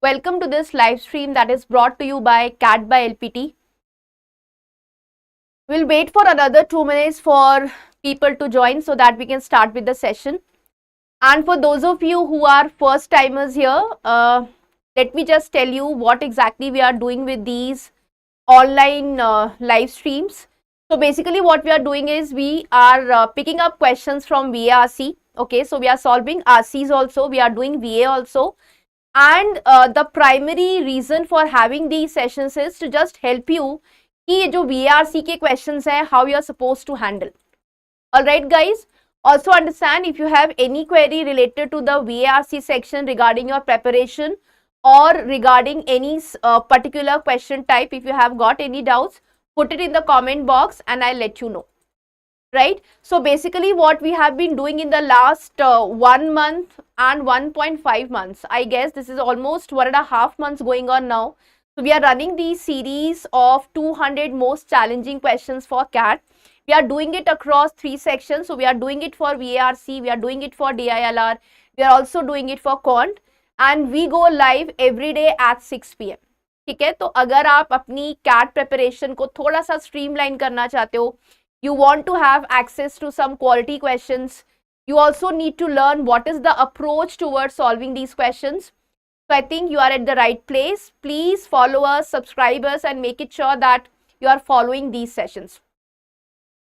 Welcome to this live stream that is brought to you by CAT by LPT. We'll wait for another 2 minutes for people to join so that we can start with the session. And for those of you who are first timers here, let me just tell you what exactly we are doing with these online live streams. So basically what we are doing is we are picking up questions from VARC. Okay, so we are solving RCs also, we are doing VA also. And the primary reason for having these sessions is to just help you कि ये जो VARC के questions हैं, how you are supposed to handle. Alright guys, also understand if you have any query related to the VARC section regarding your preparation or regarding any particular question type, if you have got any doubts, put it in the comment box and I'll let you know. Right? So basically what we have been doing in the last 1 month and 1.5 months, I guess this is almost 1.5 months going on now. So we are running these series of 200 most challenging questions for CAT. We are doing it across 3 sections. So we are doing it for VARC, we are doing it for DILR, we are also doing it for Quant, and we go live every day at 6 PM. ठीक है, तो अगर आप अपनी CAT preparation को थोड़ा सा streamline करना चाहते हो, you want to have access to some quality questions, you also need to learn what is the approach towards solving these questions. So I think you are at the right place. Please follow us, subscribe us and make it sure that you are following these sessions.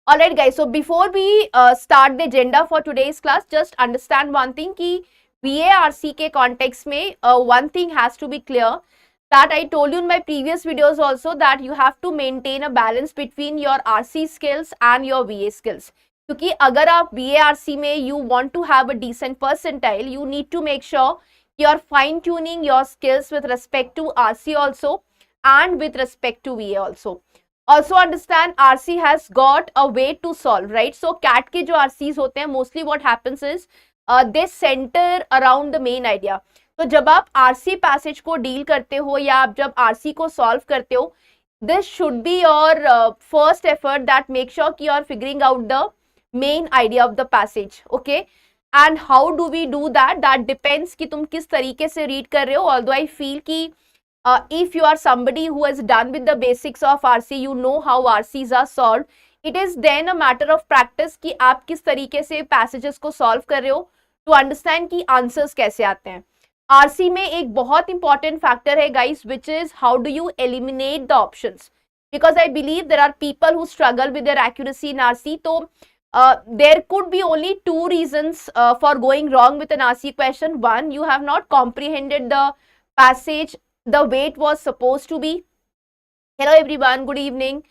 Alright guys, so before we start the agenda for today's class, just understand one thing कि VARC के context में one thing has to be clear, that I told you in my previous videos also, that you have to maintain a balance between your RC skills and your VA skills. क्योंकि अगर आप VARC में you want to have a decent percentile, you need to make sure you are fine tuning your skills with respect to RC also and with respect to VA also. Also understand RC has got a way to solve, right? So CAT के जो RCs होते हैं, mostly what happens is they center around the main idea. तो जब आप RC passage को deal करते हो या आप जब RC को सॉल्व करते हो, this should be your first effort that make sure कि you are figuring out the main idea of the passage, okay? And how do we do that? That depends कि तुम किस तरीके से read कर रहे हो. Although I feel कि if you are somebody who has done with the basics of RC, you know how RCs are solved. It is then a matter of practice कि आप किस तरीके से passages को solve कर रहे हो to understand कि answers कैसे आते हैं. RC में एक बहुत important factor है guys, which is how do you eliminate the options, because I believe there are people who struggle with their accuracy in RC. So there could be only 2 reasons for going wrong with an RC question. One, you have not comprehended the passage the way it was supposed to be. Hello everyone, good evening.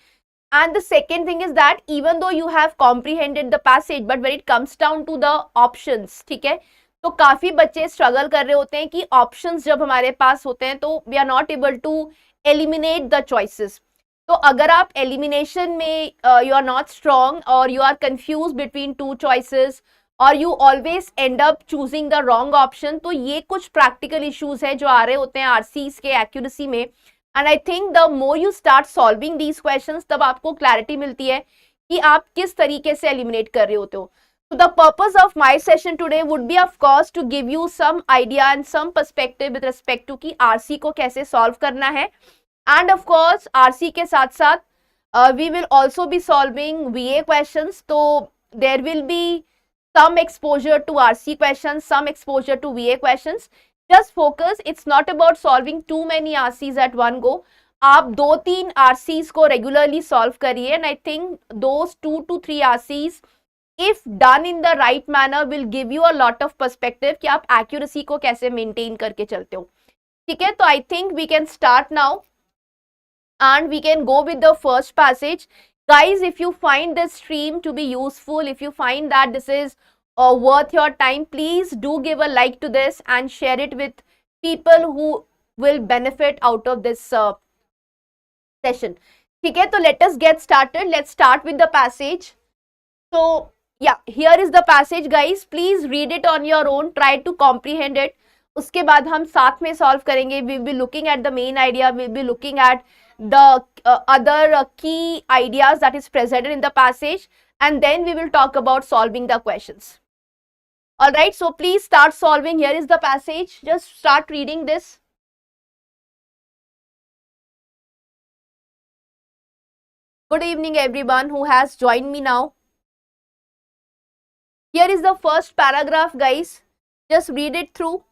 And the second thing is that even though you have comprehended the passage, but when it comes down to the options, ठीक है, तो काफी बच्चे struggle कर रहे होते हैं कि ऑप्शंस जब हमारे पास होते हैं तो we are not able to eliminate the choices. तो अगर आप एलिमिनेशन में यू आर नॉट स्ट्रॉन्ग और you are confused between 2 choices और you always end up choosing the wrong option, तो ये कुछ प्रैक्टिकल इश्यूज है जो आ रहे होते हैं आरसीज के एक्यूरेसी में. And I think the more you start solving these questions, तब आपको क्लैरिटी मिलती है कि आप किस तरीके से एलिमिनेट कर रहे होते हो. So the purpose of my session today would be of course to give you some idea and some perspective with respect to कि RC को कैसे solve करना है. And of course RC के साथ साथ we will also be solving VA questions. So there will be some exposure to RC questions, some exposure to VA questions. Just focus, it's not about solving too many RCs at one go. आप 2-3 RCs को regularly solve करिए, and I think those 2 to 3 RCs if done in the right manner will give you a lot of perspective कि आप accuracy को कैसे maintain करके चलते हो. ठीक है, तो I think we can start now and we can go with the first passage. Guys, if you find this stream to be useful, if you find that this is worth your time, please do give a like to this and share it with people who will benefit out of this session. ठीक है, तो let us get started. Let's start with the passage. So yeah, here is the passage guys. Please read it on your own, try to comprehend it. उसके बाद हम साथ में solve करेंगे. We will be looking at the main idea, we will be looking at the other key ideas that is presented in the passage, and then we will talk about solving the questions. Alright, so please start solving. Here is the passage. Just start reading this. Good evening everyone who has joined me now. Here is the first paragraph, guys. Just read it through.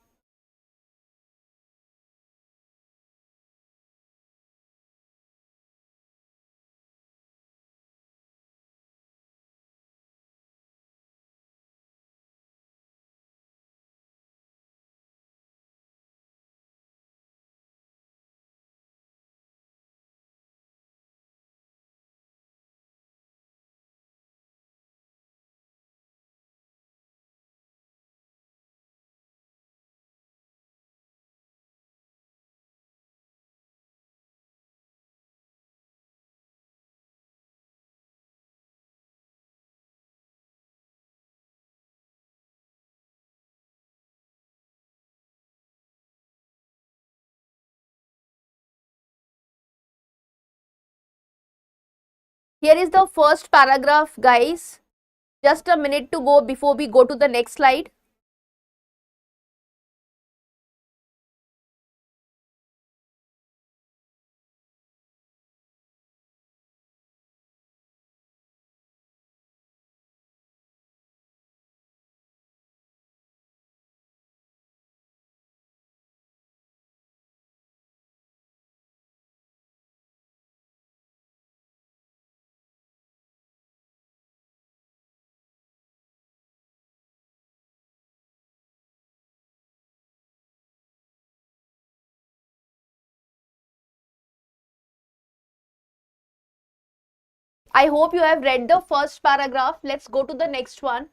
Here is the first paragraph, guys. Just a minute to go before we go to the next slide. I hope you have read the first paragraph. Let's go to the next one.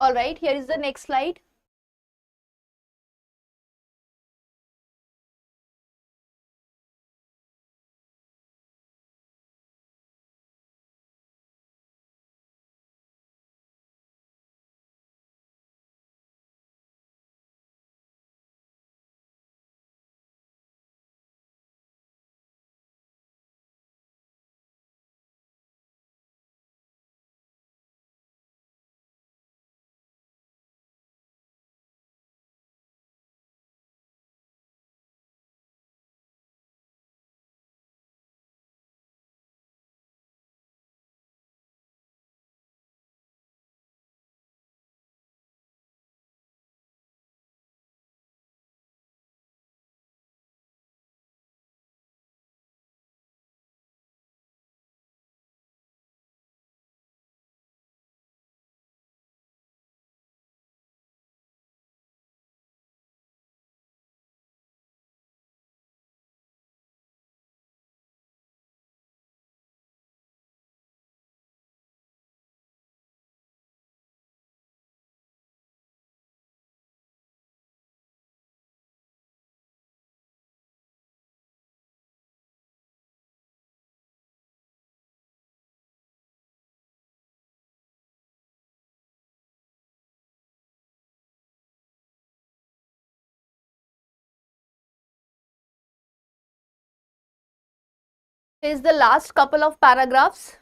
Alright, here is the next slide. Here is the last couple of paragraphs.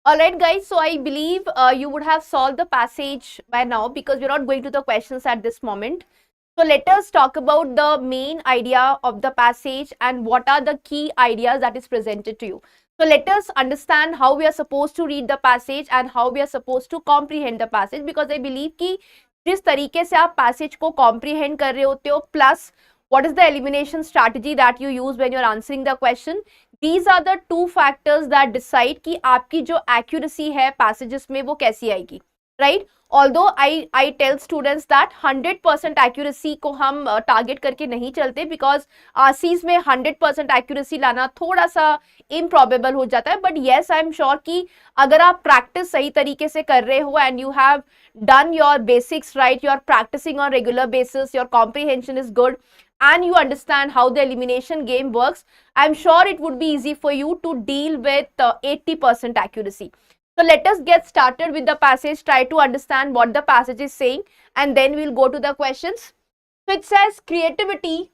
Alright guys, so I believe you would have solved the passage by now because we're not going to the questions at this moment. So let us talk about the main idea of the passage and what are the key ideas that is presented to you. So let us understand how we are supposed to read the passage and how we are supposed to comprehend the passage, because I believe कि जिस तरीके से आप passage को comprehend कर रहे होते हो plus what is the elimination strategy that you use when you're answering the question, these are the two factors that decide कि आपकी जो accuracy है passages में वो कैसी आएगी, right? Although I tell students that 100% accuracy को हम target करके नहीं चलते because RCs में 100% accuracy लाना थोड़ा सा improbable हो जाता है, but yes I am sure कि अगर आप practice सही तरीके से कर रहे हो and you have done your basics right, you are practicing on regular basis, your comprehension is good and you understand how the elimination game works, I'm sure it would be easy for you to deal with 80% accuracy. So let us get started with the passage, try to understand what the passage is saying and then we'll go to the questions. So it says creativity,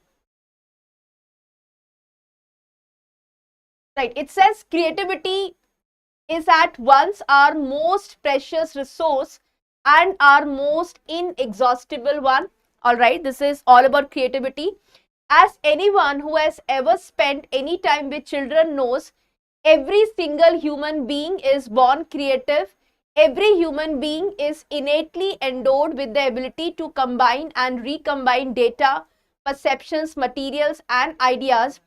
right? It says creativity is at once our most precious resource and our most inexhaustible one. All right, this is all about creativity. As anyone who has ever spent any time with children knows, every single human being is born creative. Every human being is innately endowed with the ability to combine and recombine data, perceptions, materials, and ideas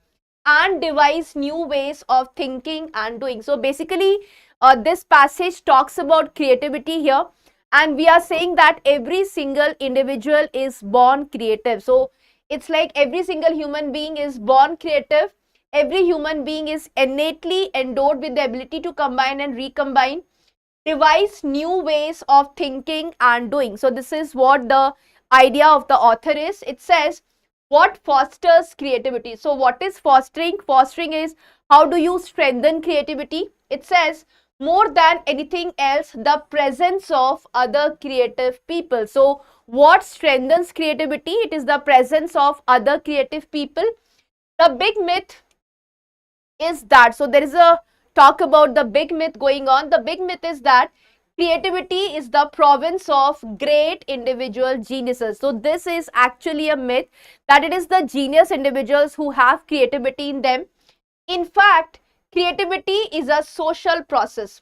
and devise new ways of thinking and doing. So basically, this passage talks about creativity here, and we are saying that every single individual is born creative. So it's like every single human being is born creative. Every human being is innately endowed with the ability to combine and recombine, devise new ways of thinking and doing. So this is what the idea of the author is. It says, what fosters creativity? So what is fostering? Fostering is how do you strengthen creativity? It says, more than anything else, the presence of other creative people. So what strengthens creativity? It is the presence of other creative people. The big myth is that, so there is a talk about the big myth going on. The big myth is that creativity is the province of great individual geniuses. So this is actually a myth, that it is the genius individuals who have creativity in them. In fact, creativity is a social process.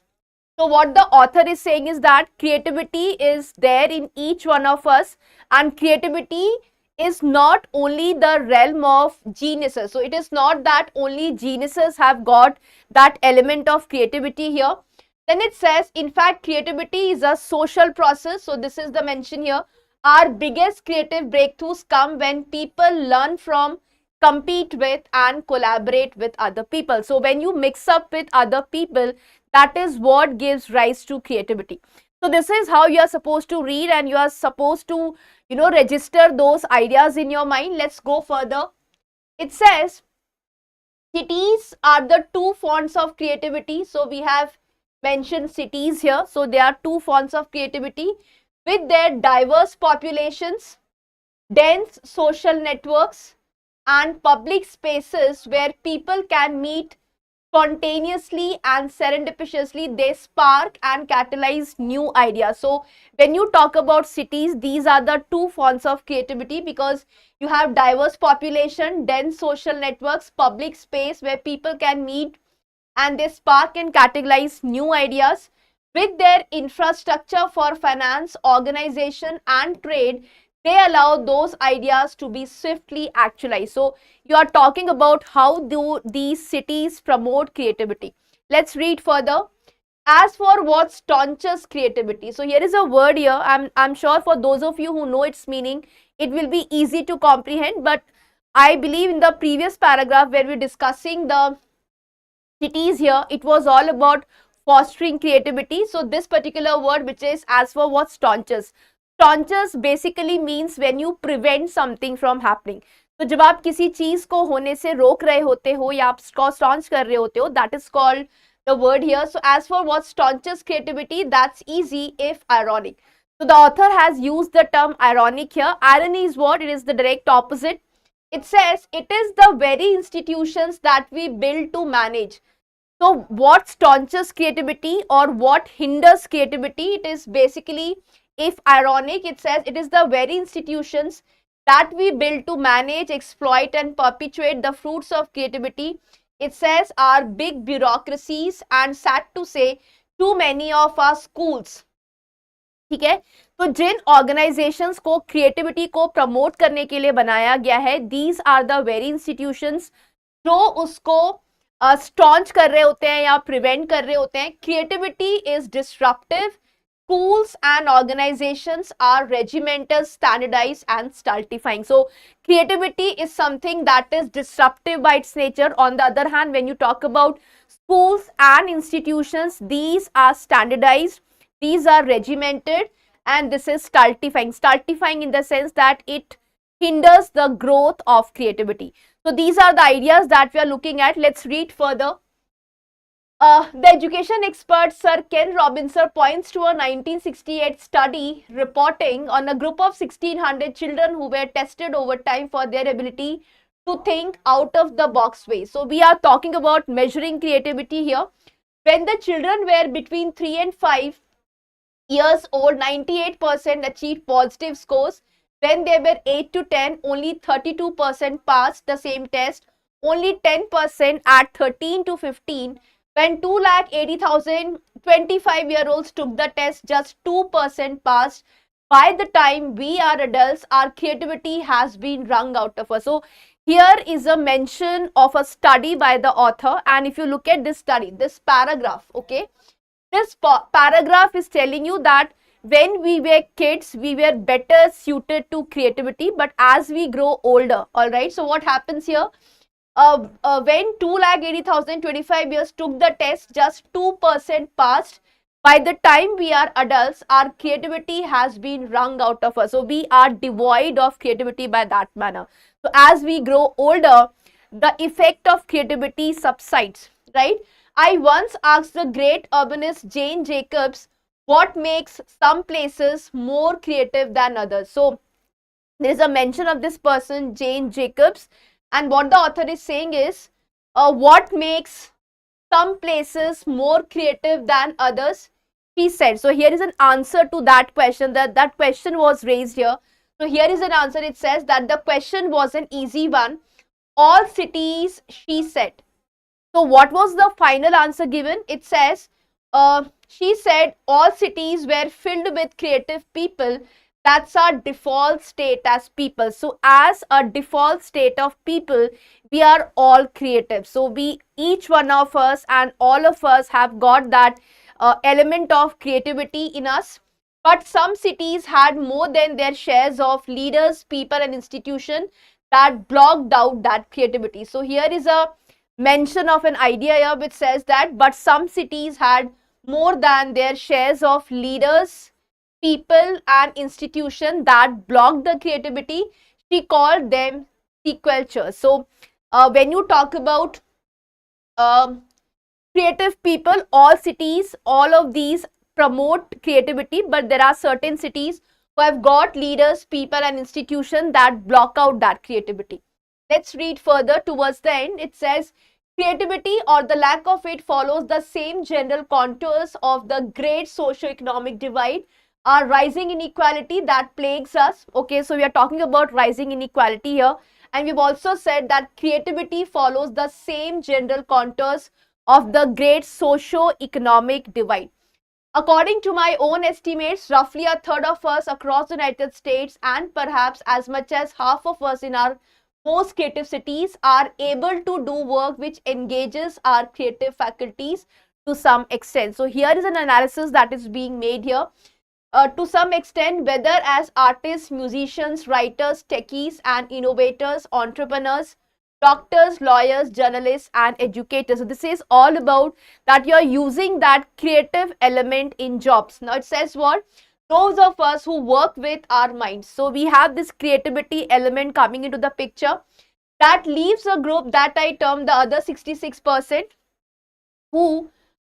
So what the author is saying is that creativity is there in each one of us, and creativity is not only the realm of geniuses. So it is not that only geniuses have got that element of creativity here. Then it says, in fact, creativity is a social process. So this is the mention here. Our biggest creative breakthroughs come when people learn from, compete with and collaborate with other people. So when you mix up with other people, that is what gives rise to creativity. So this is how you are supposed to read, and you are supposed to, register those ideas in your mind. Let's go further. It says, cities are the two fonts of creativity. So we have mentioned cities here. So there are two fonts of creativity with their diverse populations, dense social networks, and public spaces where people can meet spontaneously and serendipitously. They spark and catalyze new ideas. So when you talk about cities, these are the two fonts of creativity, because you have diverse population, dense social networks, public space where people can meet, and they spark and catalyze new ideas. With their infrastructure for finance, organization and trade, they allow those ideas to be swiftly actualized. So you are talking about how do these cities promote creativity. Let's read further. As for what staunches creativity, so here is a word here. I'm sure for those of you who know its meaning, it will be easy to comprehend, but I believe in the previous paragraph where we're discussing the cities here, it was all about fostering creativity. So this particular word, which is as for what staunches. Staunches basically means when you prevent something from happening. तो जब आप किसी चीज को होने से रोक रहे होते हो या आप उसको staunch कर रहे होते हो, that is called the word here. So as for what staunches creativity, that's easy if ironic. So the author has used the term ironic here. Irony is what? It is the direct opposite. It says it is the very institutions that we build to manage. So what staunches creativity or what hinders creativity? It is basically, if ironic, it says it is the very institutions that we build to manage, exploit and perpetuate the fruits of creativity. It says are big bureaucracies and, sad to say, too many of our schools. ठीक है, तो जिन organisations को creativity को promote करने के लिए बनाया गया है, these are the very institutions जो उसको स्टॉन्च कर रहे होते हैं या प्रिवेंट कर रहे होते हैं. Creativity is disruptive. Schools and organizations are regimental, standardized and stultifying. So creativity is something that is disruptive by its nature. On the other hand, when you talk about schools and institutions, these are standardized, these are regimented, and this is stultifying. Stultifying in the sense that it hinders the growth of creativity. So these are the ideas that we are looking at. Let's read further. The education expert Sir Ken Robinson points to a 1968 study reporting on a group of 1600 children who were tested over time for their ability to think out of the box way. So we are talking about measuring creativity here. When the children were between 3 and 5 years old, 98% achieved positive scores. When they were 8 to 10, only 32% passed the same test, only 10% at 13 to 15. When 2,80,000 25-year-olds took the test, just 2% passed. By the time we are adults, our creativity has been wrung out of us. So here is a mention of a study by the author, and if you look at this study, this paragraph, okay, this paragraph is telling you that when we were kids, we were better suited to creativity, but as we grow older, all right, so what happens here? When 2,80,000 25 years took the test, just 2% passed. By the time we are adults, our creativity has been wrung out of us. So we are devoid of creativity by that manner. So as we grow older, the effect of creativity subsides, right? I once asked the great urbanist Jane Jacobs what makes some places more creative than others. So there is a mention of this person, Jane Jacobs. And what the author is saying is, what makes some places more creative than others? He said. So here is an answer to that question. That question was raised here. So here is an answer. It says that the question was an easy one. All cities, she said. So what was the final answer given? It says, she said all cities were filled with creative people. That's our default state as people. So as a default state of people, we are all creative. So each one of us and all of us have got that element of creativity in us. But some cities had more than their shares of leaders, people and institutions that blocked out that creativity. So here is a mention of an idea here which says that, but some cities had more than their shares of leaders, people and institution that blocked the creativity. She called them sequelchers. So when you talk about creative people, all cities, all of these promote creativity, but there are certain cities who have got leaders, people and institutions that block out that creativity. Let's read further towards the end. It says creativity or the lack of it follows the same general contours of the great socio-economic divide, our rising inequality that plagues us. Okay, so we are talking about rising inequality here, and we've also said that creativity follows the same general contours of the great socio-economic divide. According to my own estimates, roughly a third of us across the United States and perhaps as much as half of us in our most creative cities are able to do work which engages our creative faculties to some extent. So here is an analysis that is being made here. To some extent, whether as artists, musicians, writers, techies and innovators, entrepreneurs, doctors, lawyers, journalists and educators. So this is all about that you are using that creative element in jobs. Now it says what? Those of us who work with our minds. So we have this creativity element coming into the picture. That leaves a group that I term the other 66% who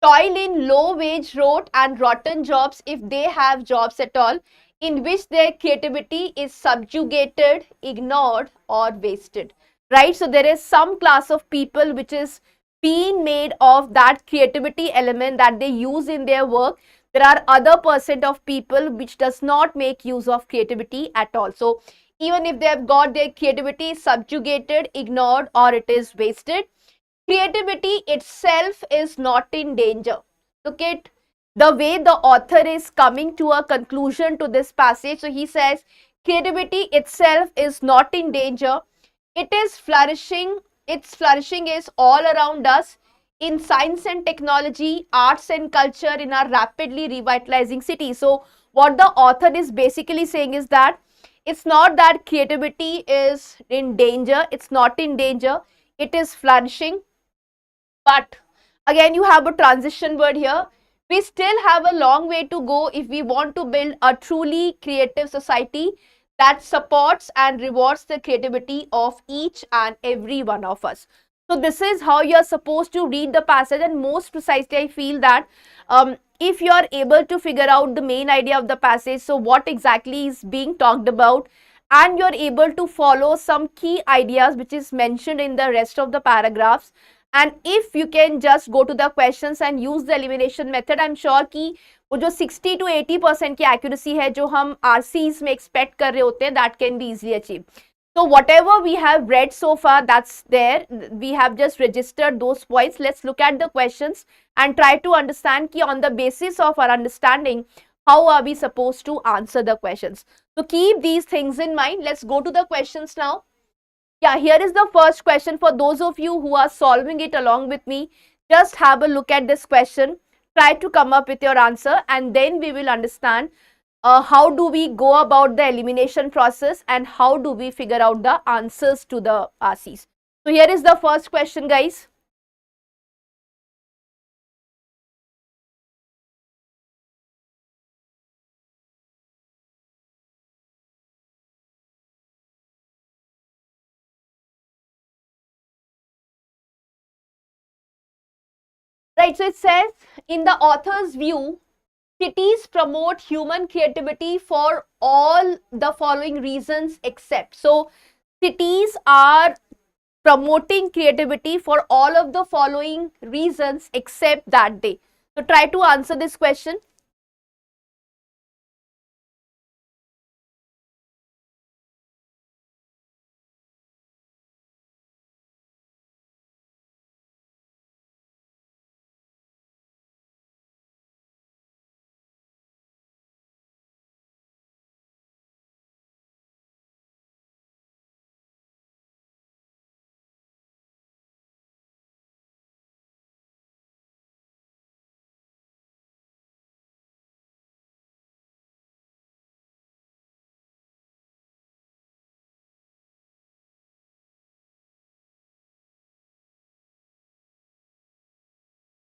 toil in low-wage, rote and rotten jobs, if they have jobs at all, in which their creativity is subjugated, ignored or wasted. Right? So there is some class of people which is been made of that creativity element that they use in their work. There are other percent of people which does not make use of creativity at all. So even if they have got their creativity subjugated, ignored, or it is wasted, creativity itself is not in danger. Look at the way the author is coming to a conclusion to this passage. So he says creativity itself is not in danger. It is flourishing. Its flourishing is all around us in science and technology, arts and culture, in our rapidly revitalizing city. So what the author is basically saying is that it's not that creativity is in danger. It's not in danger. It is flourishing. But again, you have a transition word here. We still have a long way to go if we want to build a truly creative society that supports and rewards the creativity of each and every one of us. So this is how you are supposed to read the passage, and most precisely I feel that if you are able to figure out the main idea of the passage, so what exactly is being talked about, and you are able to follow some key ideas which is mentioned in the rest of the paragraphs, and if you can just go to the questions and use the elimination method, I'm sure कि वो जो 60 to 80% की accuracy है जो हम RCs में expect कर रहे होते हैं, that can be easily achieved. So whatever we have read so far, that's there. We have just registered those points. Let's look at the questions and try to understand कि on the basis of our understanding, how are we supposed to answer the questions. So keep these things in mind. Let's go to the questions now. Yeah, here is the first question. For those of you who are solving it along with me, just have a look at this question. Try to come up with your answer, and then we will understand how do we go about the elimination process and how do we figure out the answers to the RCs. So here is the first question, guys. Right, so it says, in the author's view, cities promote human creativity for all the following reasons except. So cities are promoting creativity for all of the following reasons except that they. So try to answer this question.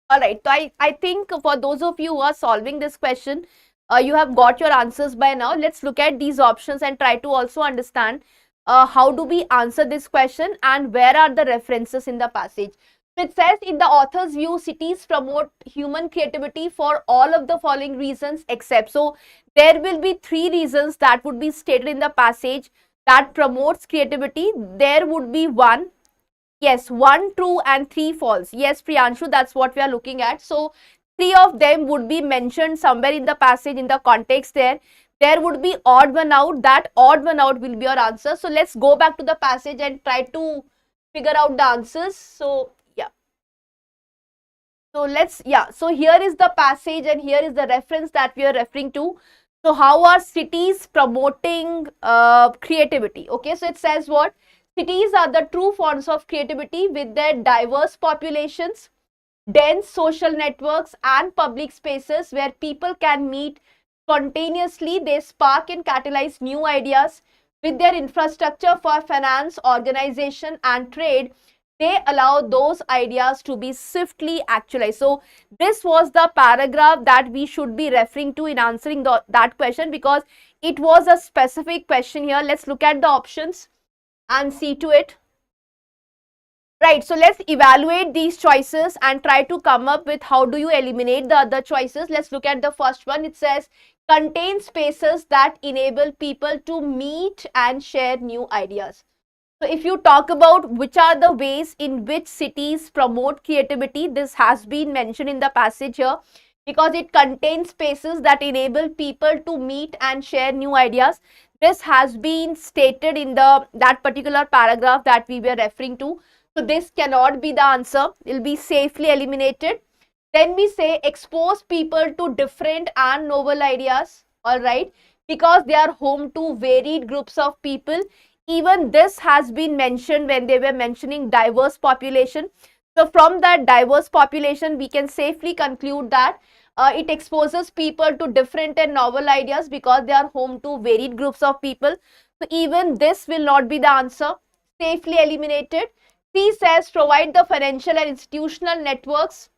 All right, so I think for those of you who are solving this question, you have got your answers by now. Let's look at these options and try to also understand how do we answer this question and where are the references in the passage. So it says, in the author's view, cities promote human creativity for all of the following reasons except. So there will be three reasons that would be stated in the passage that promotes creativity. There would be one. Yes, 1 true and 3 false. Yes, Priyanshu, that's what we are looking at. So, 3 of them would be mentioned somewhere in the passage, in the context there. There would be odd one out. That odd one out will be your answer. So, let's go back to the passage and try to figure out the answers. So, yeah. So here is the passage and here is the reference that we are referring to. So, how are cities promoting creativity? Okay, so it says what? Cities are the true fonts of creativity with their diverse populations, dense social networks, and public spaces where people can meet spontaneously. They spark and catalyze new ideas. With their infrastructure for finance, organization, and trade, they allow those ideas to be swiftly actualized. So, this was the paragraph that we should be referring to in answering that question, because it was a specific question here. Let's look at the options and see to it. Right, so let's evaluate these choices and try to come up with how do you eliminate the other choices. Let's look at the first one. It says, contain spaces that enable people to meet and share new ideas. So if you talk about which are the ways in which cities promote creativity, this has been mentioned in the passage here because it contains spaces that enable people to meet and share new ideas. This has been stated in that particular paragraph that we were referring to. So this cannot be the answer. It will be safely eliminated. Then we say expose people to different and novel ideas. All right, because they are home to varied groups of people. Even this has been mentioned when they were mentioning diverse population. So from that diverse population, we can safely conclude that it exposes people to different and novel ideas because they are home to varied groups of people. So even this will not be the answer. Safely eliminated. C says provide the financial and institutional networks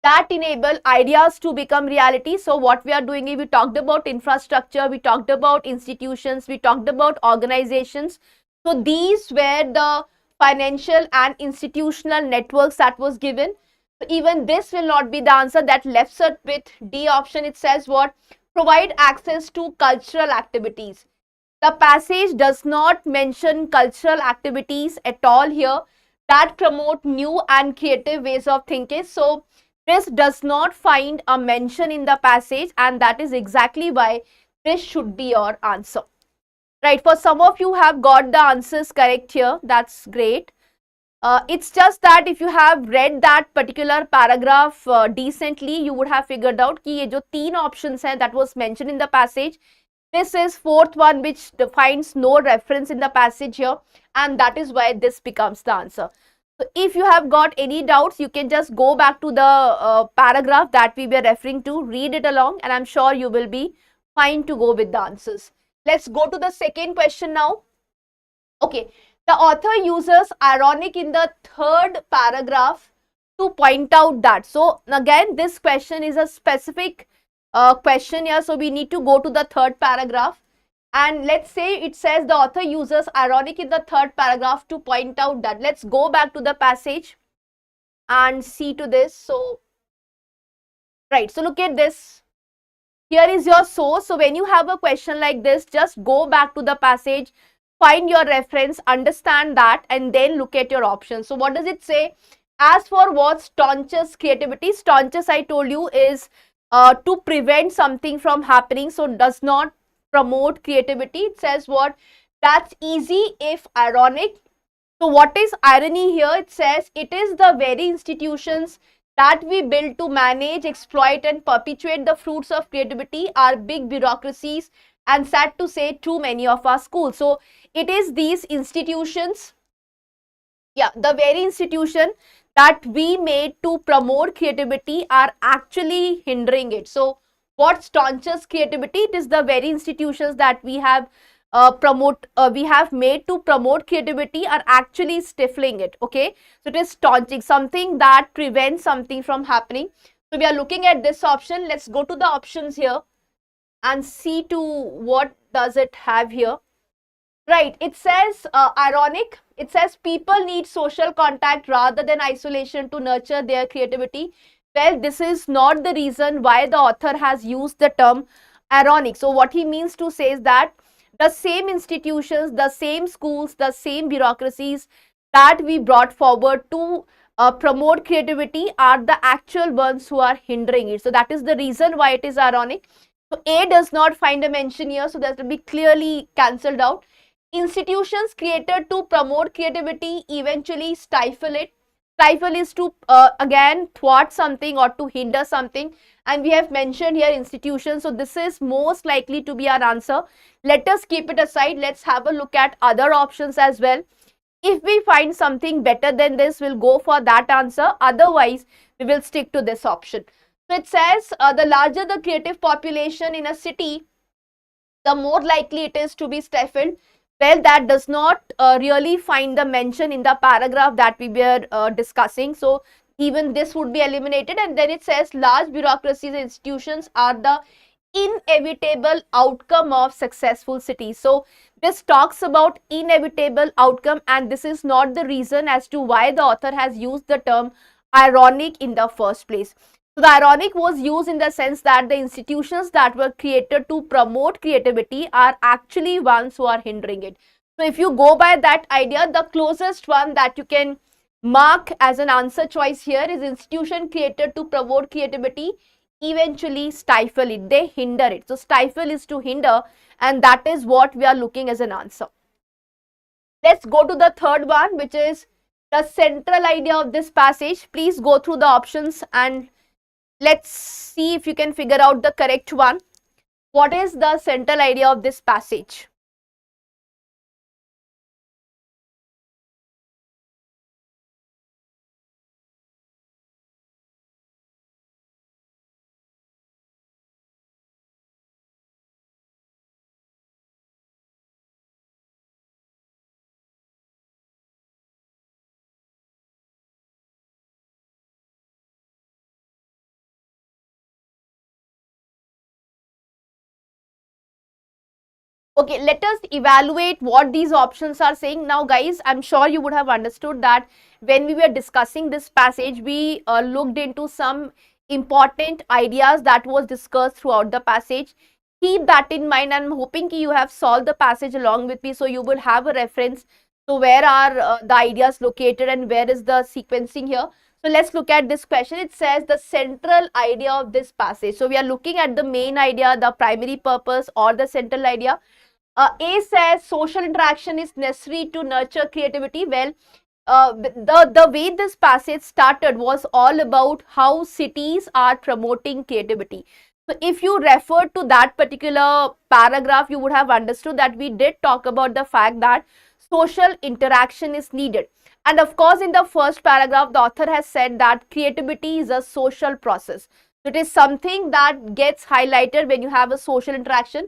that enable ideas to become reality. So what we are doing is we talked about infrastructure, we talked about institutions, we talked about organizations. So these were the financial and institutional networks that was given. So even this will not be the answer. That left us with D option. It says what? Provide access to cultural activities. The passage does not mention cultural activities at all here that promote new and creative ways of thinking. So this does not find a mention in the passage, and that is exactly why this should be your answer. Right, for some of you have got the answers correct here. That's great. It's just that if you have read that particular paragraph decently, you would have figured out कि ये जो तीन options हैं that was mentioned in the passage, this is fourth one which defines no reference in the passage here, and that is why this becomes the answer. So if you have got any doubts, you can just go back to the paragraph that we were referring to, read it along, and I'm sure you will be fine to go with the answers. Let's go to the second question now. Okay, the author uses ironic in the third paragraph to point out that. So again, this question is a specific question here, so we need to go to the third paragraph, and let's say it says the author uses ironic in the third paragraph to point out that. Let's go back to the passage and see to this. So right, so look at this. Here is your source. So when you have a question like this, just go back to the passage, find your reference, understand that, and then look at your options. So what does it say? As for what staunches creativity, staunches I told you is to prevent something from happening, so does not promote creativity. It says what? That's easy if ironic. So what is irony here? It says it is the very institutions that we build to manage, exploit and perpetuate the fruits of creativity are big bureaucracies, and sad to say too many of our schools. So it is these institutions, the very institution that we made to promote creativity are actually hindering it. So what staunches creativity? It is the very institutions that we have made to promote creativity are actually stifling it. Okay, so it is staunching, something that prevents something from happening. So we are looking at this option. Let's go to the options here and see to what does it have here. Right, it says ironic. It says people need social contact rather than isolation to nurture their creativity. Well, this is not the reason why the author has used the term ironic. So what he means to say is that the same institutions, the same schools, the same bureaucracies that we brought forward to promote creativity are the actual ones who are hindering it. So that is the reason why it is ironic. So A does not find a mention here, so that will be clearly cancelled out. Institutions created to promote creativity eventually stifle it. Stifle is to again thwart something or to hinder something, and we have mentioned here institutions, so this is most likely to be our answer. Let us keep it aside. Let's have a look at other options as well. If we find something better than this, we'll go for that answer. Otherwise, we will stick to this option. So it says the larger the creative population in a city, the more likely it is to be stifled. Well, that does not really find the mention in the paragraph that we were discussing. So even this would be eliminated, and then it says large bureaucracies and institutions are the inevitable outcome of successful cities. So this talks about inevitable outcome, and this is not the reason as to why the author has used the term ironic in the first place. So the ironic was used in the sense that the institutions that were created to promote creativity are actually ones who are hindering it. So if you go by that idea, the closest one that you can mark as an answer choice here is institution created to promote creativity eventually stifle it. They hinder it. So stifle is to hinder, and that is what we are looking as an answer. Let's go to the third one, which is the central idea of this passage. Please go through the options and let's see if you can figure out the correct one. What is the central idea of this passage? Okay, let us evaluate what these options are saying. Now, guys, I'm sure you would have understood that when we were discussing this passage, we looked into some important ideas that was discussed throughout the passage. Keep that in mind. I'm hoping you have solved the passage along with me, so you will have a reference. So, where are the ideas located and where is the sequencing here? So, let's look at this question. It says the central idea of this passage. So, we are looking at the main idea, the primary purpose, or the central idea. A says social interaction is necessary to nurture creativity. Well, the way this passage started was all about how cities are promoting creativity. So if you refer to that particular paragraph, you would have understood that we did talk about the fact that social interaction is needed. And of course, in the first paragraph, the author has said that creativity is a social process. So it is something that gets highlighted when you have a social interaction.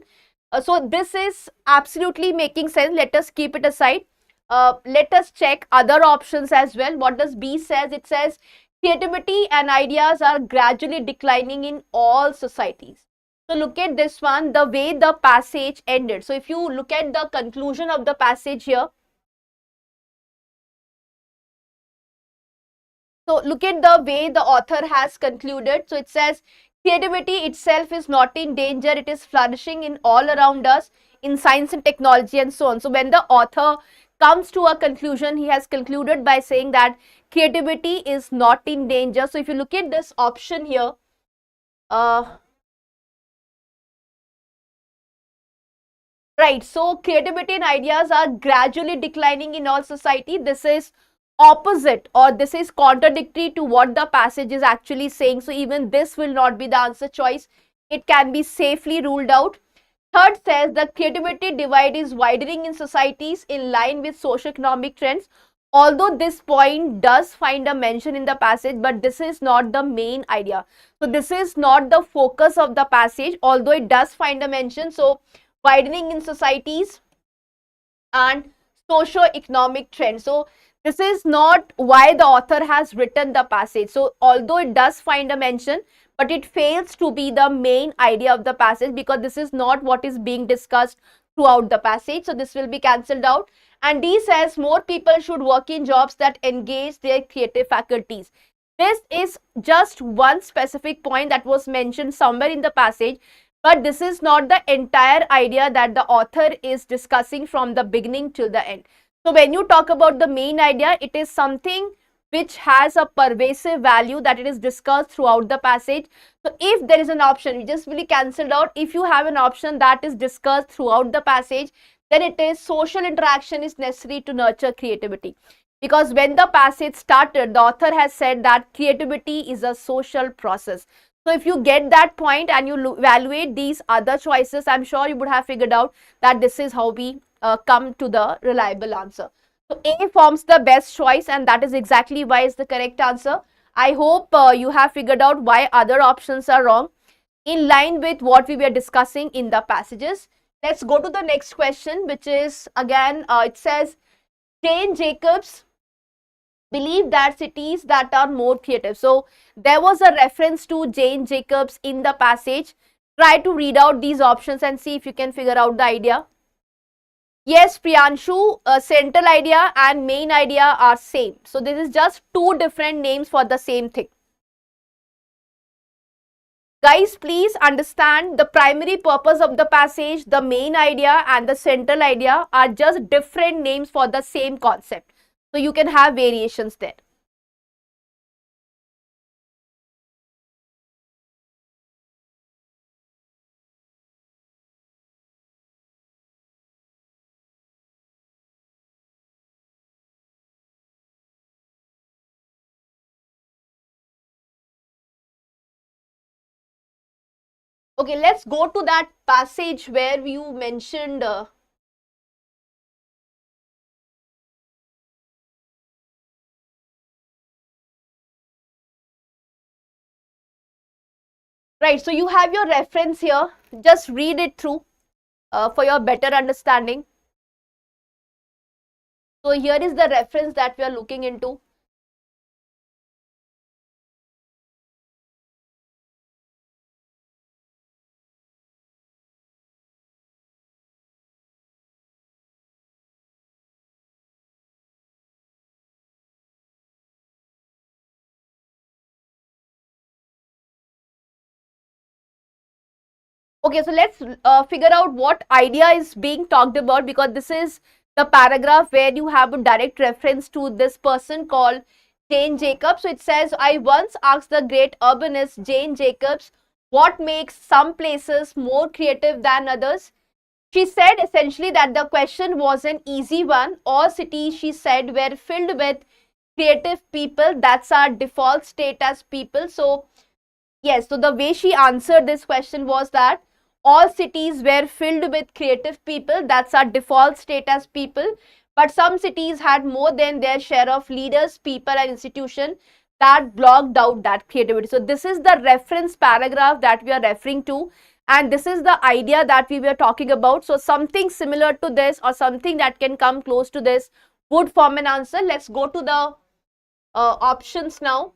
So this is absolutely making sense. Let us keep it aside. Let us check other options as well. What does B says? It says creativity and ideas are gradually declining in all societies. So look at this one, the way the passage ended. So if you look at the conclusion of the passage here, so look at the way the author has concluded. So it says creativity itself is not in danger. It is flourishing in all around us in science and technology and so on. So when the author comes to a conclusion, he has concluded by saying that creativity is not in danger. So if you look at this option here, right, so creativity and ideas are gradually declining in all society. This is opposite, or this is contradictory to what the passage is actually saying. So even this will not be the answer choice. It can be safely ruled out. Third says the creativity divide is widening in societies in line with socio-economic trends. Although this point does find a mention in the passage, but this is not the main idea. So this is not the focus of the passage, although it does find a mention. So widening in societies and socio-economic trends. So this is not why the author has written the passage. So although it does find a mention, but it fails to be the main idea of the passage, because this is not what is being discussed throughout the passage. So this will be cancelled out. And D says more people should work in jobs that engage their creative faculties. This is just one specific point that was mentioned somewhere in the passage, but this is not the entire idea that the author is discussing from the beginning till the end. So when you talk about the main idea, it is something which has a pervasive value that it is discussed throughout the passage. So if there is an option, we just really cancelled out. If you have an option that is discussed throughout the passage, then it is social interaction is necessary to nurture creativity. Because when the passage started, the author has said that creativity is a social process. So if you get that point and you evaluate these other choices, I'm sure you would have figured out that this is how we come to the reliable answer. So A forms the best choice, and that is exactly why is the correct answer. I hope you have figured out why other options are wrong in line with what we were discussing in the passages. Let's go to the next question, which is again, it says Jane Jacobs believe that cities that are more creative. So there was a reference to Jane Jacobs in the passage. Try to read out these options and see if you can figure out the idea. Yes, Priyanshu, central idea and main idea are same. So this is just two different names for the same thing. Guys, please understand the primary purpose of the passage, the main idea and the central idea are just different names for the same concept. So you can have variations there. Okay, let's go to that passage where you mentioned right. So you have your reference here. Just read it through for your better understanding. So here is the reference that we are looking into. Okay, so let's figure out what idea is being talked about, because this is the paragraph where you have a direct reference to this person called Jane Jacobs. So it says, I once asked the great urbanist Jane Jacobs what makes some places more creative than others. She said essentially that the question was an easy one. All cities, she said, were filled with creative people. That's our default state as people. So yes, so the way she answered this question was that all cities were filled with creative people. That's our default state as people. But some cities had more than their share of leaders, people and institutions that blocked out that creativity. So this is the reference paragraph that we are referring to. And this is the idea that we were talking about. So something similar to this or something that can come close to this would form an answer. Let's go to the options now.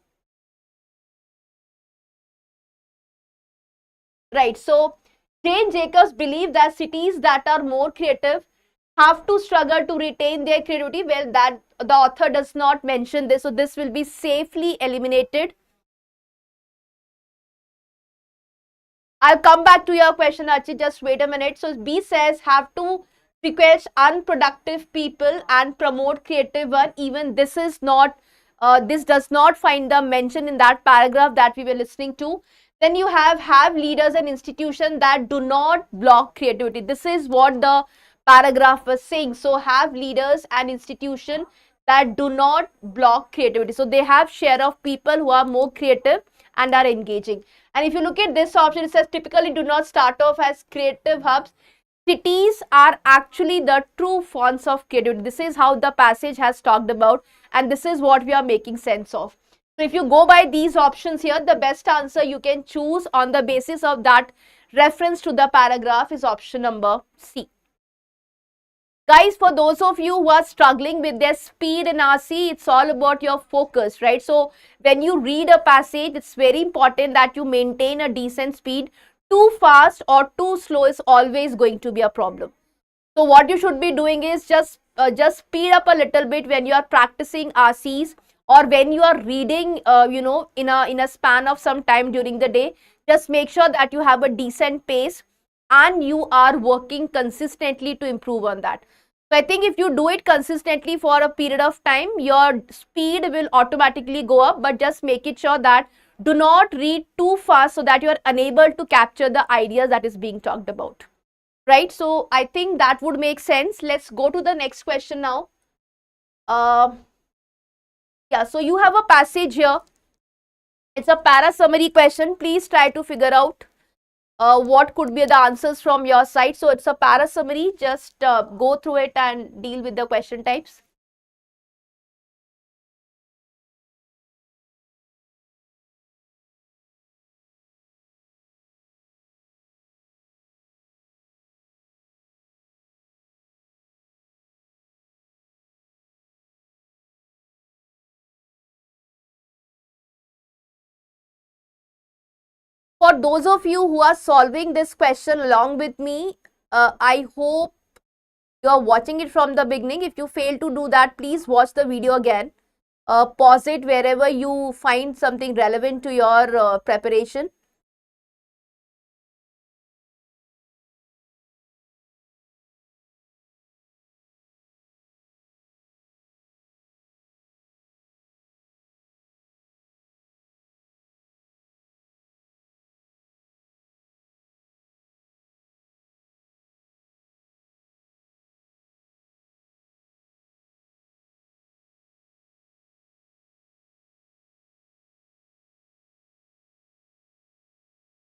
Right. So Jane Jacobs believed that cities that are more creative have to struggle to retain their creativity. Well, that the author does not mention this, so this will be safely eliminated. I'll come back to your question, Archit. Just wait a minute. So B says have to request unproductive people and promote creative one. Even this is not, this does not find the mention in that paragraph that we were listening to. Then you have leaders and institutions that do not block creativity. This is what the paragraph was saying. So have leaders and institutions that do not block creativity. So they have share of people who are more creative and are engaging. And if you look at this option, it says typically do not start off as creative hubs. Cities are actually the true fonts of creativity. This is how the passage has talked about, and this is what we are making sense of. So if you go by these options here, the best answer you can choose on the basis of that reference to the paragraph is option number C. Guys, for those of you who are struggling with their speed in RC, it's all about your focus, right? So when you read a passage, it's very important that you maintain a decent speed. Too fast or too slow is always going to be a problem. So what you should be doing is just speed up a little bit when you are practicing RCs, or when you are reading, in a span of some time during the day. Just make sure that you have a decent pace and you are working consistently to improve on that. So I think if you do it consistently for a period of time, your speed will automatically go up, but just make it sure that do not read too fast so that you are unable to capture the ideas that is being talked about. Right? So I think that would make sense. Let's go to the next question now. Yeah, so you have a passage here. It's a para summary question. Please try to figure out what could be the answers from your side. So it's a para summary. Just go through it and deal with the question types. For those of you who are solving this question along with me, I hope you are watching it from the beginning. If you fail to do that, please watch the video again. Pause it wherever you find something relevant to your preparation.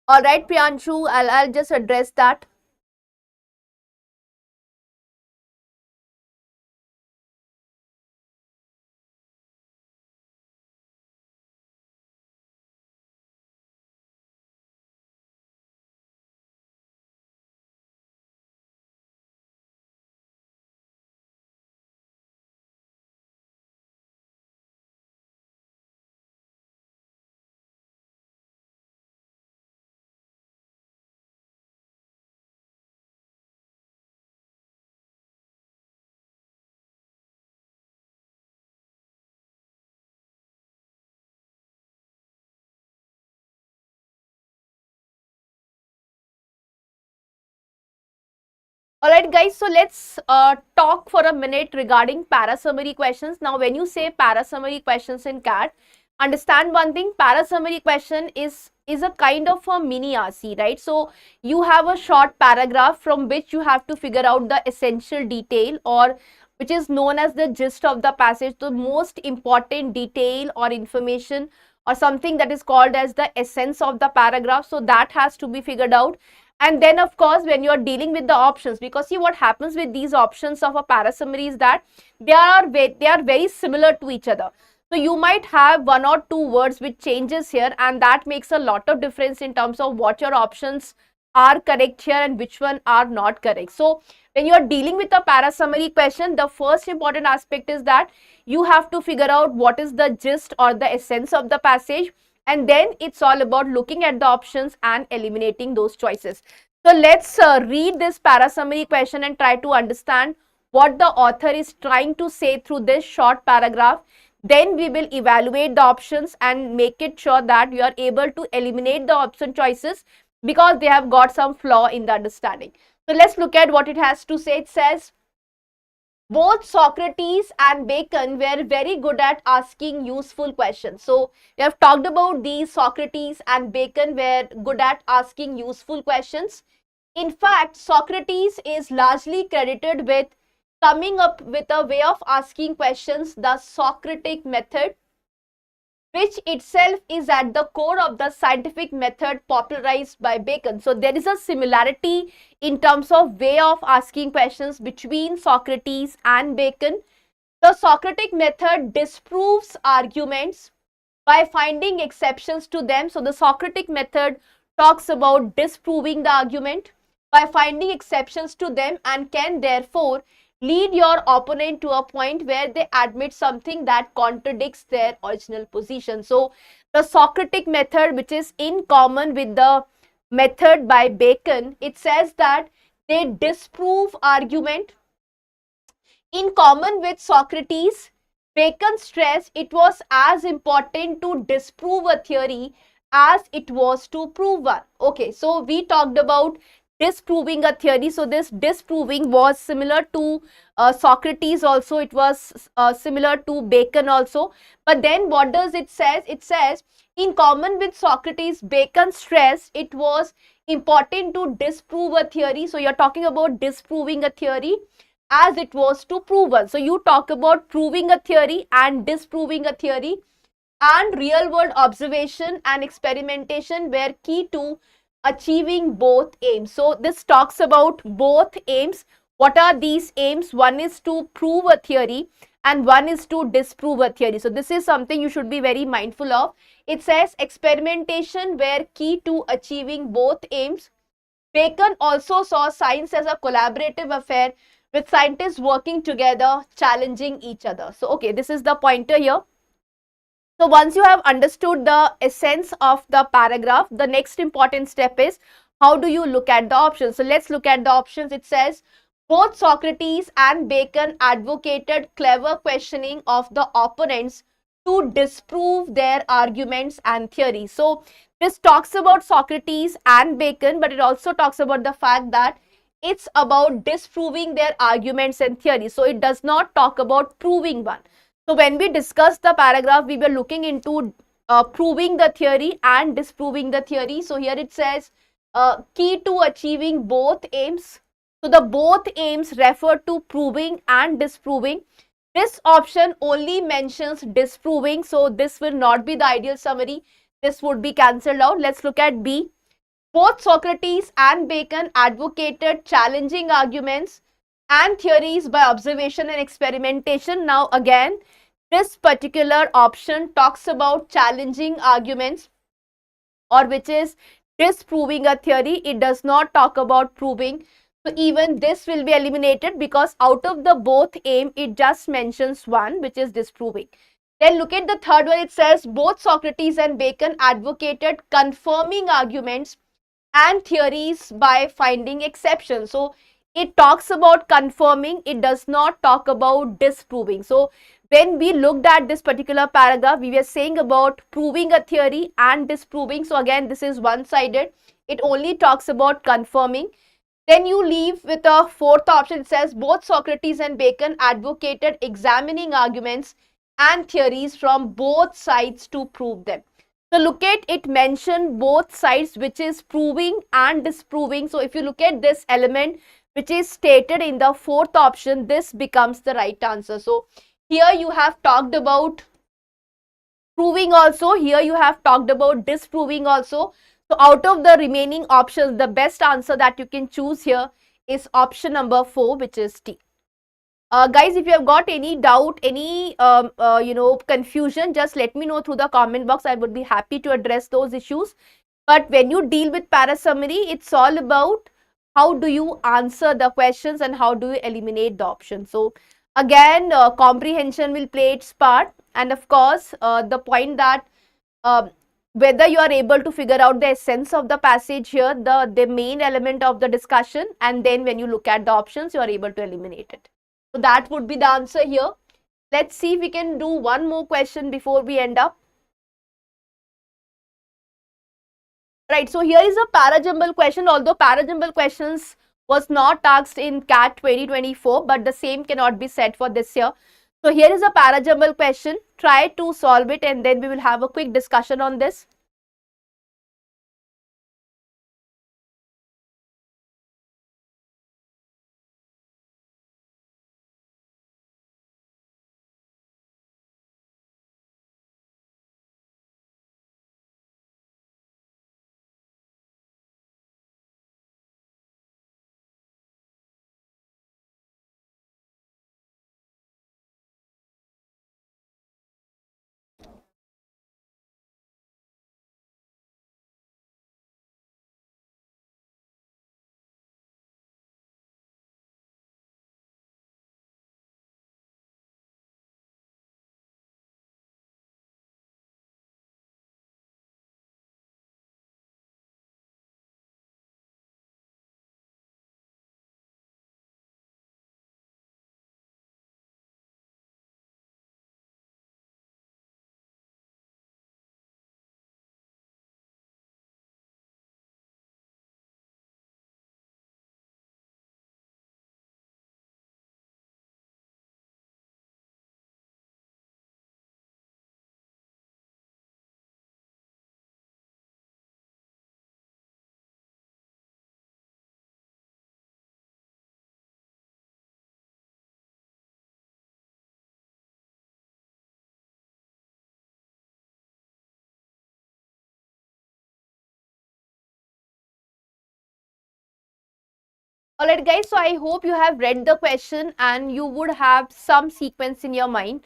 All right, Priyanshu, I'll just address that. Alright guys, so let's talk for a minute regarding para-summary questions. Now when you say para-summary questions in CAT, understand one thing, para-summary question is a kind of a mini RC, right? So you have a short paragraph from which you have to figure out the essential detail, or which is known as the gist of the passage, the most important detail or information or something that is called as the essence of the paragraph. So that has to be figured out. And then of course when you are dealing with the options, because see what happens with these options of a para summary is that they are very similar to each other. So you might have one or two words which changes here, and that makes a lot of difference in terms of what your options are correct here and which one are not correct. So when you are dealing with a para summary question, the first important aspect is that you have to figure out what is the gist or the essence of the passage, and then it's all about looking at the options and eliminating those choices. So let's read this para summary question and try to understand what the author is trying to say through this short paragraph. Then we will evaluate the options and make it sure that you are able to eliminate the option choices because they have got some flaw in the understanding. So let's look at what it has to say. It says, both Socrates and Bacon were very good at asking useful questions. So we have talked about these. Socrates and Bacon were good at asking useful questions. In fact, Socrates is largely credited with coming up with a way of asking questions, the Socratic method, which itself is at the core of the scientific method popularized by Bacon. So there is a similarity in terms of way of asking questions between Socrates and Bacon. The Socratic method disproves arguments by finding exceptions to them. So the Socratic method talks about disproving the argument by finding exceptions to them, and can therefore lead your opponent to a point where they admit something that contradicts their original position. So the Socratic method, which is in common with the method by Bacon, it says that they disprove argument. In common with Socrates, Bacon stressed it was as important to disprove a theory as it was to prove one. Okay, so we talked about disproving a theory. So this disproving was similar to Socrates also. It was similar to Bacon also. But then what does it says? It says, in common with Socrates, Bacon stressed it was important to disprove a theory. So you're talking about disproving a theory as it was to prove one. So you talk about proving a theory and disproving a theory, and real world observation and experimentation were key to achieving both aims. So this talks about both aims. What are these aims? One is to prove a theory and one is to disprove a theory. So this is something you should be very mindful of. It says experimentation were key to achieving both aims. Bacon also saw science as a collaborative affair with scientists working together, challenging each other. So, okay, this is the pointer here. So, once you have understood the essence of the paragraph, the next important step is how do you look at the options? So, let's look at the options. It says, both Socrates and Bacon advocated clever questioning of the opponents to disprove their arguments and theories. So, this talks about Socrates and Bacon, but it also talks about the fact that it's about disproving their arguments and theories. So it does not talk about proving one. So when we discussed the paragraph, we were looking into proving the theory and disproving the theory. So here it says key to achieving both aims. So the both aims refer to proving and disproving. This option only mentions disproving. So this will not be the ideal summary. This would be cancelled out. Let's look at B. Both Socrates and Bacon advocated challenging arguments and theories by observation and experimentation. Now again, this particular option talks about challenging arguments, or which is disproving a theory. It does not talk about proving. So even this will be eliminated, because out of the both aim, it just mentions one, which is disproving. Then look at the third one. It says both Socrates and Bacon advocated confirming arguments and theories by finding exceptions. So it talks about confirming, it does not talk about disproving. So when we looked at this particular paragraph, we were saying about proving a theory and disproving. So again, this is one-sided. It only talks about confirming. Then you leave with a fourth option. It says both Socrates and Bacon advocated examining arguments and theories from both sides to prove them. So look at it, mention both sides, which is proving and disproving. So if you look at this element which is stated in the fourth option, this becomes the right answer. So here you have talked about proving also, here you have talked about disproving also. So out of the remaining options, the best answer that you can choose here is option number 4, which is T. Guys, if you have got any doubt, any confusion, just let me know through the comment box. I would be happy to address those issues. But when you deal with para summary, it's all about how do you answer the questions and how do you eliminate the options. So again, comprehension will play its part, and of course the point that whether you are able to figure out the essence of the passage here, the main element of the discussion, and then when you look at the options, you are able to eliminate it. So that would be the answer here. Let's see if we can do one more question before we end up. Right, so here is a para-jumble question. Although para-jumble questions was not asked in CAT 2024, but the same cannot be said for this year. So here is a para-jumble question. Try to solve it and then we will have a quick discussion on this. Alright guys, so I hope you have read the question and you would have some sequence in your mind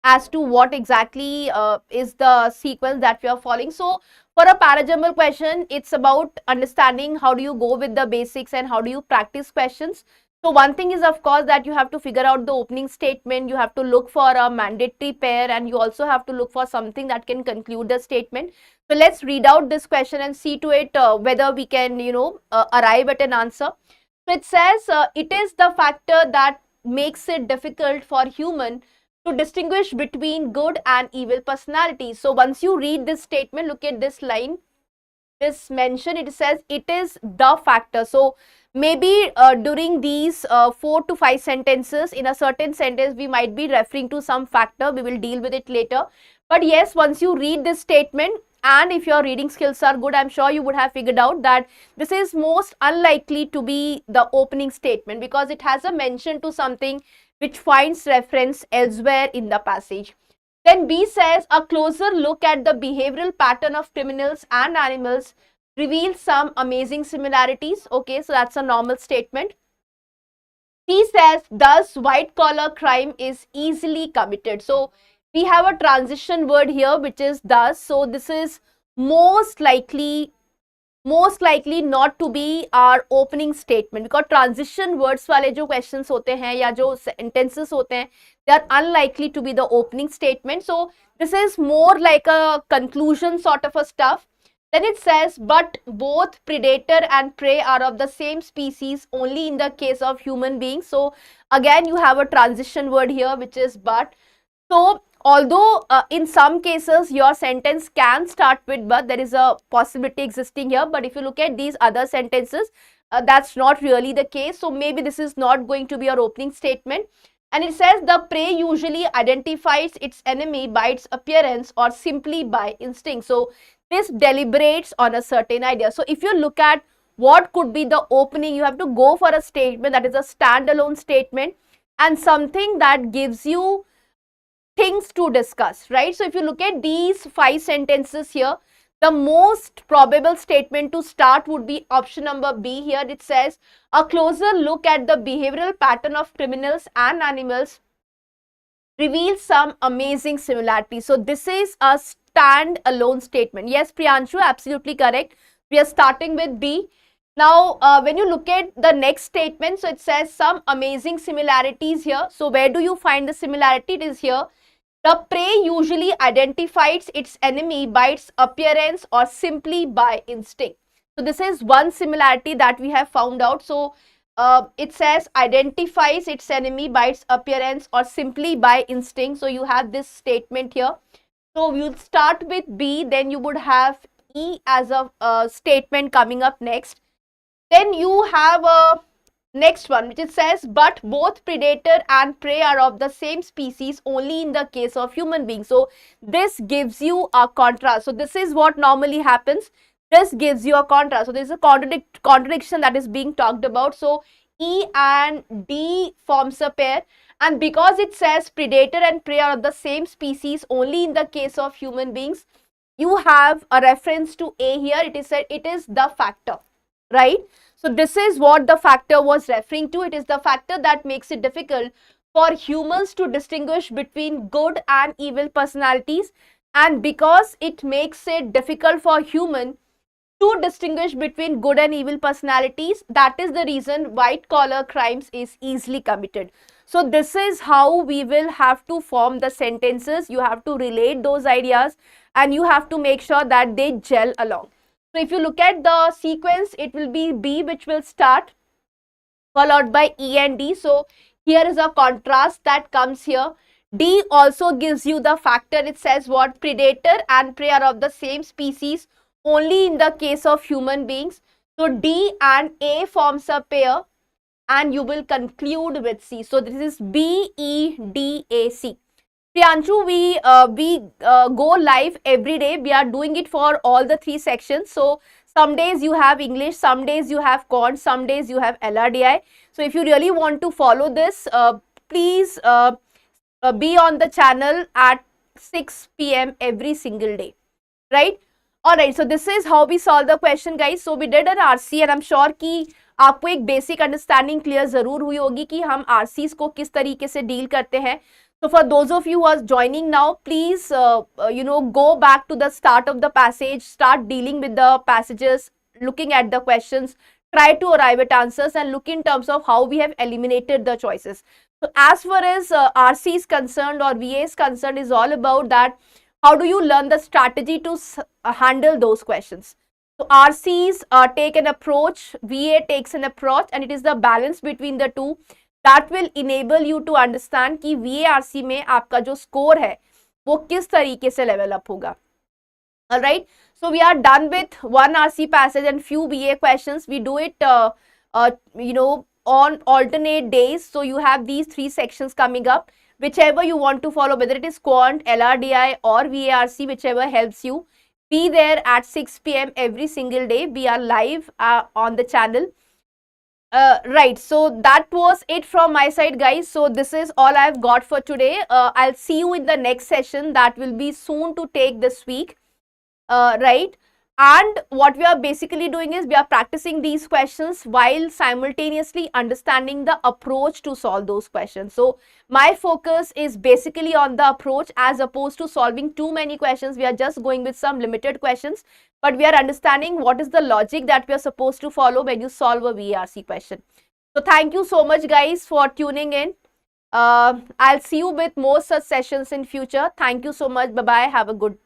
as to what exactly is the sequence that we are following. So for a para-jumble question, it's about understanding how do you go with the basics and how do you practice questions. So one thing is of course that you have to figure out the opening statement, you have to look for a mandatory pair, and you also have to look for something that can conclude the statement. So let's read out this question and see to it whether we can arrive at an answer. So it says it is the factor that makes it difficult for human to distinguish between good and evil personalities. So once you read this statement, look at this line, this mention, it says it is the factor. So maybe during these 4 to 5 sentences, in a certain sentence, we might be referring to some factor. We will deal with it later. But yes, once you read this statement, and if your reading skills are good, I'm sure you would have figured out that this is most unlikely to be the opening statement, because it has a mention to something which finds reference elsewhere in the passage. Then B says a closer look at the behavioral pattern of criminals and animals reveals some amazing similarities. Okay, so that's a normal statement. C says, thus white collar crime is easily committed. So we have a transition word here, which is thus. So this is most likely not to be our opening statement, because transition words वाले जो questions होते हैं या जो sentences होते हैं, they are unlikely to be the opening statement. So this is more like a conclusion sort of a stuff. Then it says, but both predator and prey are of the same species only in the case of human beings. So again you have a transition word here, which is but. So although in some cases your sentence can start with but, there is a possibility existing here, but if you look at these other sentences, that's not really the case. So maybe this is not going to be your opening statement. And it says the prey usually identifies its enemy by its appearance or simply by instinct. So this deliberates on a certain idea. So if you look at what could be the opening, you have to go for a statement that is a standalone statement and something that gives you things to discuss, right? So if you look at these 5 sentences here, the most probable statement to start would be option number B here. It says, a closer look at the behavioral pattern of criminals and animals reveals some amazing similarities. So this is a stand-alone statement. Yes, Priyanshu, absolutely correct. We are starting with B. Now, when you look at the next statement, so it says some amazing similarities here. So where do you find the similarity? It is here. The prey usually identifies its enemy by its appearance or simply by instinct. So this is one similarity that we have found out. So it says identifies its enemy by its appearance or simply by instinct. So you have this statement here. So you'll start with B, then you would have E as a statement coming up next. Then you have a next one, which it says, but both predator and prey are of the same species only in the case of human beings. So this gives you a contrast. So this is what normally happens. This gives you a contrast. So there is a contradiction that is being talked about. So E and D forms a pair, and because it says predator and prey are of the same species only in the case of human beings, you have a reference to A here. It is said it is the factor, right? So this is what the factor was referring to. It is the factor that makes it difficult for humans to distinguish between good and evil personalities, and because it makes it difficult for human to distinguish between good and evil personalities, that is the reason white collar crimes is easily committed. So this is how we will have to form the sentences. You have to relate those ideas and you have to make sure that they gel along. So if you look at the sequence, it will be B which will start, followed by E and D. So here is a contrast that comes here. D also gives you the factor. It says what? Predator and prey are of the same species only in the case of human beings. So D and A forms a pair and you will conclude with C. So this is B, E, D, A, C. Priyanshu, we go live every day. We are doing it for all the 3 sections. So some days you have English, some days you have Quant, some days you have LRDI. So if you really want to follow this, please be on the channel at 6 p.m. every single day, right? Alright, so this is how we solve the question, guys. So we did an RC and I'm sure कि आपको एक basic understanding clear जरूर हुई होगी कि हम RCs को किस तरीके से deal करते हैं. So for those of you who are joining now, please, go back to the start of the passage, start dealing with the passages, looking at the questions, try to arrive at answers and look in terms of how we have eliminated the choices. So as far as RC is concerned or VA is concerned, is all about that. How do you learn the strategy to handle those questions? So RCs take an approach, VA takes an approach, and it is the balance between the two that will enable you to understand कि VARC में आपका जो score है वो किस तरीके से level up होगा. Alright, so we are done with one RC passage and few VA questions. We do it on alternate days. So you have these 3 sections coming up. Whichever you want to follow, whether it is Quant, LRDI or VARC, whichever helps you. Be there at 6 p.m. every single day. We are live on the channel. Right, so that was it from my side, guys. So this is all I've got for today. I'll see you in the next session that will be soon to take this week. Right, And what we are basically doing is we are practicing these questions while simultaneously understanding the approach to solve those questions. So my focus is basically on the approach as opposed to solving too many questions. We are just going with some limited questions, but we are understanding what is the logic that we are supposed to follow when you solve a VRC question. So thank you so much guys for tuning in. I'll see you with more such sessions in future. Thank you so much. Bye-bye. Have a good